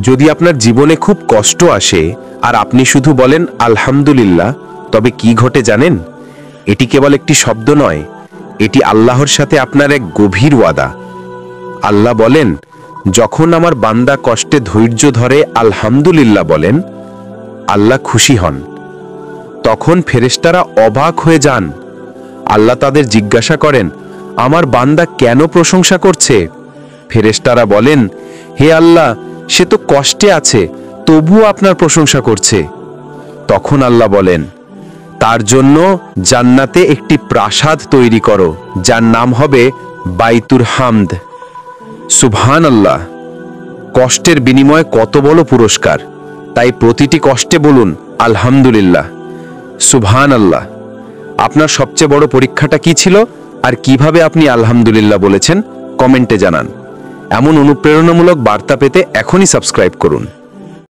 যদি আপনার জীবনে খুব কষ্ট আসে আর আপনি শুধু বলেন আলহামদুলিল্লাহ, তবে কি ঘটে জানেন? এটি কেবল একটি শব্দ নয়, এটি আল্লাহর সাথে আপনার এক গভীর ওয়াদা। আল্লাহ বলেন, যখন আমার বান্দা কষ্টে ধৈর্য ধরে আলহামদুলিল্লাহ বলেন, আল্লাহ খুশি হন। তখন ফেরেশতারা অবাক হয়ে যান। আল্লাহ তাদের জিজ্ঞাসা করেন, আমার বান্দা কেন প্রশংসা করছে? ফেরেশতারা বলেন, হে আল্লাহ, সে তো কষ্টে আছে, তবুও আপনার প্রশংসা করছে। তখন আল্লাহ বলেন, তার জন্য জান্নাতে একটি প্রাসাদ তৈরি করো, যার নাম হবে বাইতুল হামদ। সুবহানাল্লাহ! কষ্টের বিনিময়ে কত বড় পুরস্কার! তাই প্রতিটি কষ্টে বলুন আলহামদুলিল্লাহ, সুবহানাল্লাহ। আপনার সবচেয়ে বড় পরীক্ষাটা কি ছিল, আর কিভাবে আপনি আলহামদুলিল্লাহ বলেছেন? কমেন্টে জানান। এমন অনুপ্রেরণামূলক বার্তা পেতে এখনই সাবস্ক্রাইব করুন।